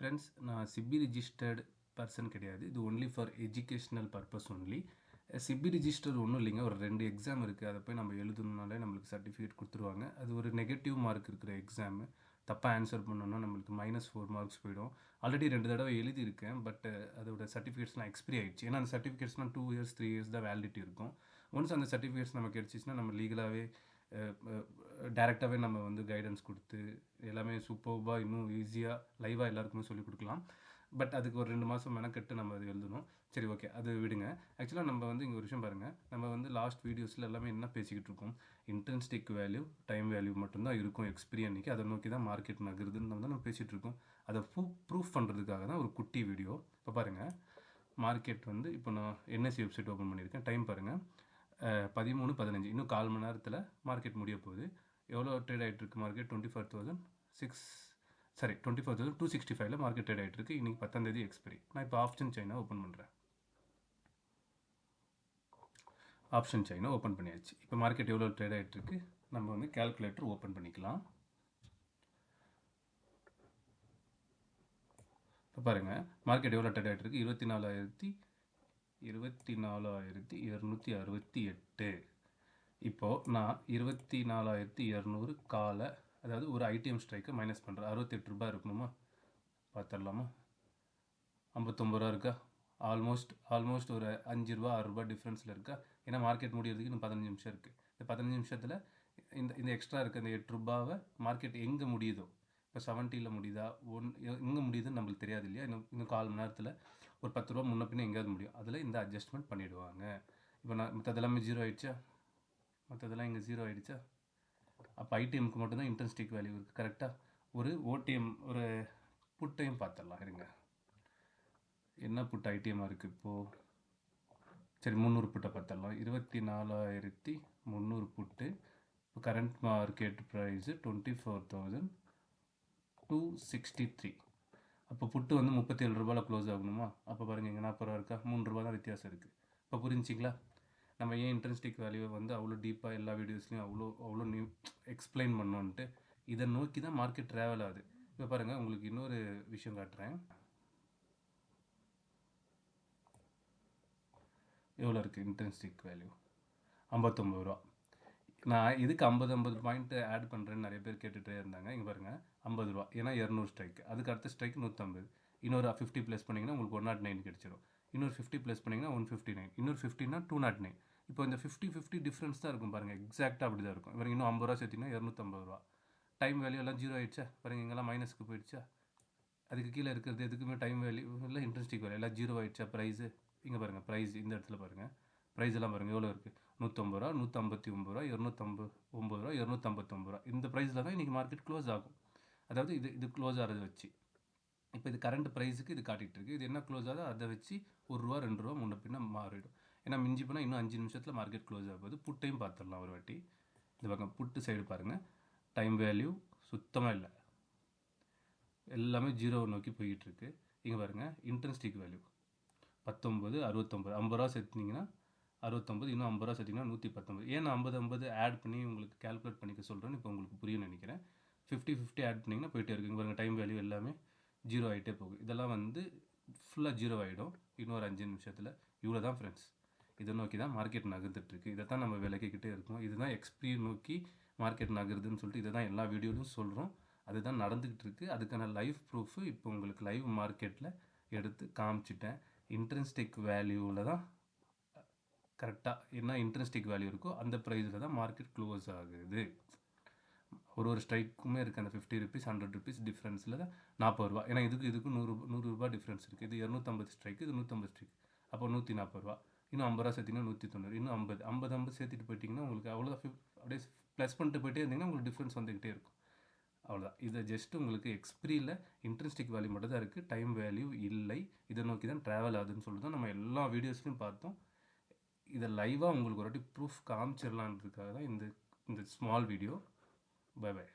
Friends, நான் CP registered person கிடையாது. இது only for educational purpose only. SEBI register ஒன்றும் இல்லைங்க. ஒரு 2 எக்ஸாம் இருக்குது. அதை போய் நம்ம எழுதணுனாலே நம்மளுக்கு சர்டிஃபிகேட் கொடுத்துருவாங்க. அது ஒரு நெகட்டிவ் மார்க் இருக்கிற எக்ஸாமு. தப்பாக ஆன்சர் பண்ணோன்னா நம்மளுக்கு -4 மார்க்ஸ் போயிடும். ஆல்ரெடி 2 தடவை எழுதியிருக்கேன். பட் அதோட சர்டிஃபிகேட்ஸ்லாம் எக்ஸ்பிரி ஆகிடுச்சு. ஏன்னா அந்த சர்டிஃபிகேட்ஸ்லாம் 2 இயர்ஸ் 3 இயர்ஸ் தான் வேலிடிட்டி இருக்கும். ஒன்ஸ் அந்த சர்டிஃபிகேட்ஸ் நமக்கு கிடச்சிச்சின்னா நம்ம லீகலாகவே டேரெக்டாகவே நம்ம வந்து கைடன்ஸ் கொடுத்து எல்லாமே சூப்பர்பாக இன்னும் ஈஸியாக லைவாக எல்லாருக்குமே சொல்லிக் கொடுக்கலாம். பட் அதுக்கு ஒரு 2 மாதம் மெனக்கெட்டு நம்ம அது எழுதணும். சரி, ஓகே, அது விடுங்க. ஆக்சுவலாக நம்ம வந்து இங்கே ஒரு விஷயம் பாருங்கள். நம்ம வந்து லாஸ்ட் வீடியோஸில் எல்லாமே என்ன பேசிக்கிட்டு இருக்கோம்? இன்ட்ரின்சிக் வேல்யூ, டைம் வேல்யூ மட்டும்தான் இருக்கும் எக்ஸ்பிரி அன்றைக்கி. அதை நோக்கி தான் மார்க்கெட் நகருதுன்னு நம்ம பேசிகிட்டு இருக்கோம். அதை ப்ரூஃப் பண்ணுறதுக்காக தான் ஒரு குட்டி வீடியோ. இப்போ பாருங்கள், மார்க்கெட் வந்து இப்போ நான் என்எஸ்சி வெப்சைட் ஓப்பன் பண்ணியிருக்கேன். டைம் பாருங்கள், 13:15. இன்னும் 1/4 மணி நேரத்தில் மார்க்கெட் முடிய போகுது. எவ்வளோ ட்ரேட் ஆகிட்டு இருக்கு மார்க்கெட்? 24,265 மார்க்கெட் ட்ரேட் ஆகிட்டு இருக்கு. இன்றைக்கி 10ஆம் தேதி எக்ஸ்பிரி. நான் இப்போ ஆப்ஷன் செயினை ஓப்பன் பண்ணுறேன். ஆப்ஷன் செயினை ஓப்பன் பண்ணியாச்சு. இப்போ மார்க்கெட் எவ்வளோ ட்ரேட் ஆகிட்டு இருக்கு நம்ம வந்து கால்குலேட்டர் ஓப்பன் பண்ணிக்கலாம். இப்போ பாருங்கள், மார்க்கெட் எவ்வளோ ட்ரேட் ஆகிட்டு இருக்கு? 24,268. இப்போது நான் 24,200 காலை, அதாவது ஒரு ஐடிஎம் ஸ்ட்ரைக்கை மைனஸ் பண்ணுறேன். 68 ரூபாய் இருக்கணுமா? பார்த்துடலாமா? 59 ரூபா இருக்கா? ஆல்மோஸ்ட் ஒரு 5 ரூபா 6 ரூபா டிஃப்ரென்ஸில் இருக்கா? ஏன்னா மார்க்கெட் முடியறதுக்கு இன்னும் 15 நிமிஷம் இருக்குது. இந்த 15 நிமிஷத்தில் இந்த எக்ஸ்ட்ரா இருக்க இந்த 8 ரூபாவை மார்க்கெட் எங்கே முடியுதோ, இப்போ 70ல் முடியுதா, எங்கே முடியுதுன்னு நம்மளுக்கு தெரியாது இல்லையா? இன்னும் 1/4 மணி நேரத்தில் ஒரு 10 ரூபா முன்ன பின்ன எங்கேயாவது முடியும். அதில் இந்த அட்ஜஸ்ட்மெண்ட் பண்ணிவிடுவாங்க. இப்போ நான் மற்றதெல்லாமே 0 ஆகிடுச்சா? மற்றதெல்லாம் இங்கே 0 ஆகிடுச்சா? அப்போ ஐடிஎம்க்கு மட்டும்தான் இன்ட்ரின்சிக் வேல்யூ இருக்குது. கரெக்டாக ஒரு ஓடிஎம், ஒரு புட்டையும் பார்த்துடலாம். இருங்க, என்ன புட் ஐடிஎம்மாக இருக்குது இப்போது? சரி, 300 புட்டை பார்த்துடலாம். 24,300 புட்டு. இப்போ கரண்ட் மார்க்கெட் ப்ரைஸு 24,263. அப்போ புட்டு வந்து 37 ரூபாயில் க்ளோஸ் ஆகணுமா? அப்போ பாருங்கள், இங்கே 40 ரூபா இருக்கா? 3 ரூபா தான் வித்தியாசம் இருக்குது. இப்போ புரிஞ்சிங்களா? நம்ம ஏன் இன்ட்ரின்சிக் வேல்யூவை வந்து அவ்வளோ டீப்பாக எல்லா வீடியோஸ்லையும் அவ்வளோ எக்ஸ்பிளைன் பண்ணோன்ட்டு இதை நோக்கி தான் மார்க்கெட் ட்ராவல் ஆகுது. இப்போ பாருங்கள், உங்களுக்கு இன்னொரு விஷயம் காட்டுறேன். எவ்வளோ இருக்குது இன்ட்ரின்சிக் வேல்யூ? 59 ரூபா. நான் எதுக்கு 50 பாயிண்ட்டு ஆட் பண்ணுறேன்னு நிறைய பேர் கேட்டுகிட்டே இருந்தாங்க. இங்கே பாருங்கள், 50 ரூபா. ஏன்னா 200 ஸ்ட்ரைக்கு, அதுக்கு அடுத்த ஸ்ட்ரைக் 150. இன்னொரு 50 ப்ளஸ் பண்ணிங்கன்னா உங்களுக்கு 109 கிடச்சிடும். இன்னொரு 50 ப்ளஸ் பண்ணிங்கன்னா 159. இன்னொரு 50னா 209. இப்போ இந்த 50 டிஃப்ரென்ஸ் தான் இருக்கும் பாருங்கள். எக்ஸாக்டாக அப்படி தான் இருக்கும். இவங்க இன்னும் 50 ரூபா சேர்த்திங்கன்னா 250 ரூபா. டைம் வேல்யூ எல்லாம் 0 ஆகிடுச்சா? பாருங்கள், இங்கெல்லாம் மைனஸ்க்கு போயிடுச்சா? அதுக்கு கீழே இருக்கிறது எதுக்குமே டைம் வேல்யூ இல்லை, இன்ட்ரின்சிக் வேல்யூ எல்லாம் 0 ஆகிடுச்சா? ப்ரைஸு இங்கே பாருங்கள், ப்ரைஸ் இந்த இடத்துல பாருங்கள். ப்ரைஸ் எல்லாம் பாருங்கள் எவ்வளோ இருக்குது? 150 ரூபா, 159 ரூபா, 259 ரூபா, 259 ரூபா. இந்த ப்ரைஸில் தான் இன்றைக்கி மார்க்கெட் க்ளோஸ் ஆகும். அதாவது இது க்ளோஸ் ஆகிறத வச்சு. இப்போ இது கரண்ட் ப்ரைஸுக்கு இது காட்டிகிட்டு இருக்குது. இது என்ன க்ளோஸ் ஆகுதோ அதை வச்சு 1 ரூபா 2 ரூபா முன்ன பின்ன மாறிடும். ஏன்னா மிஞ்சி போனால் இன்னும் 5 நிமிஷத்தில் மார்க்கெட் க்ளோஸ் ஆகுது. புட்டையும் பார்த்துடலாம் ஒரு வாட்டி. இந்த பக்கம் புட்டு சைடு பாருங்கள், டைம் வேல்யூ சுத்தமாக இல்லை, எல்லாமே 0 நோக்கி போய்கிட்டு இருக்குது. இங்கே பாருங்கள், இன்ட்ரின்சிக் வேல்யூ 19, 69, 50 ரூபா சேர்த்திங்கன்னா 69, இன்னும் 50 ரூபா சேர்த்திங்கன்னா 119. ஏன் நான் 50 ஆட் பண்ணி உங்களுக்கு கால்குலேட் பண்ணிக்க சொல்கிறேன்னு இப்போ உங்களுக்கு புரியும்னு நினைக்கிறேன். 50 ஆட் பண்ணிங்கன்னா போயிட்டே இருக்குங்க பாருங்கள். டைம் வேல்யூ எல்லாமே 0 ஆகிட்டே போகும். இதெல்லாம் வந்து ஃபுல்லாக 0 ஆகிடும் இன்னொரு 5 நிமிஷத்தில். இவ்வளோ தான் ஃப்ரெண்ட்ஸ். இதை நோக்கி தான் மார்க்கெட் நகர்ந்துட்டுருக்கு. இதை தான் நம்ம விளக்கிக்கிட்டே இருக்கோம். இதுதான் எக்ஸ்பிரி நோக்கி மார்க்கெட் நகருதுன்னு சொல்லிட்டு இதை தான் எல்லா வீடியோலையும் சொல்கிறோம். அதுதான் நடந்துக்கிட்டு இருக்குது. அதுக்கான லைவ் ப்ரூஃபு இப்போ உங்களுக்கு லைவ் மார்க்கெட்டில் எடுத்து காமிச்சிட்டேன். இன்ட்ரின்சிக் வேல்யூவில் தான் கரெக்டாக என்ன இன்ட்ரின்சிக் வேல்யூ இருக்கோ அந்த ப்ரைஸில் தான் மார்க்கெட் க்ளோஸ் ஆகுது. ஒரு ஸ்ட்ரைக்குமே இருக்குது அந்த 50 ருபீஸ் 100 ருபீஸ் டிஃப்ரென்ஸில் தான் 40 ரூபா. ஏன்னா இதுக்கு 100 ரூபா டிஃப்ரென்ஸ் இருக்குது. இது 250 ஸ்ட்ரைக்கு, இது 150 ஸ்ட்ரைக். அப்போ 140 ரூபா. இன்னும் 50 ரூபா சேர்த்திங்கன்னா 190. இன்னும் 50 சேர்த்துட்டு போயிட்டிங்கன்னா உங்களுக்கு அவ்வளோதான். அப்படியே ப்ளஸ் பண்ணிட்டு போயிட்டே இருந்தீங்கன்னா உங்களுக்கு டிஃப்ரென்ஸ் வந்துக்கிட்டே இருக்கும். அவ்வளோதான். இதை ஜஸ்ட் உங்களுக்கு எக்ஸ்பிரியில் இன்ட்ரின்சிக் வேல்யூ மட்டும் தான் இருக்குது, டைம் வேல்யூ இல்லை. இதை நோக்கி தான் ட்ராவல் ஆகுதுன்னு சொல்லிட்டு தான் நம்ம எல்லா வீடியோஸ்லையும் பார்த்தோம். இதை லைவாக உங்களுக்கு ஒரு வாட்டி ப்ரூஃப் காமிச்சிடலான்றதுக்காக தான் இந்த ஸ்மால் வீடியோ. By by.